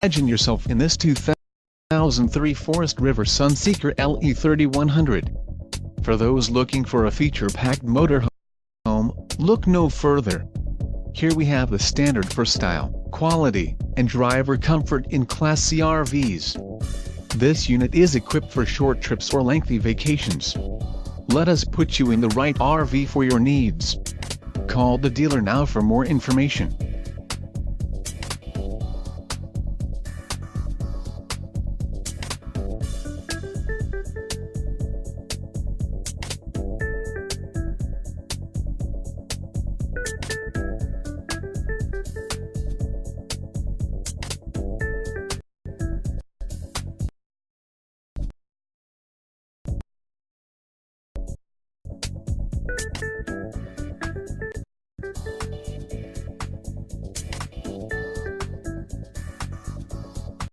Imagine yourself in this 2003 Forest River Sunseeker LE 3100. For those looking for a feature-packed motorhome, look no further. Here we have the standard for style, quality, and driver comfort in Class C RVs. This unit is equipped for short trips or lengthy vacations. Let us put you in the right RV for your needs. Call the dealer now for more information.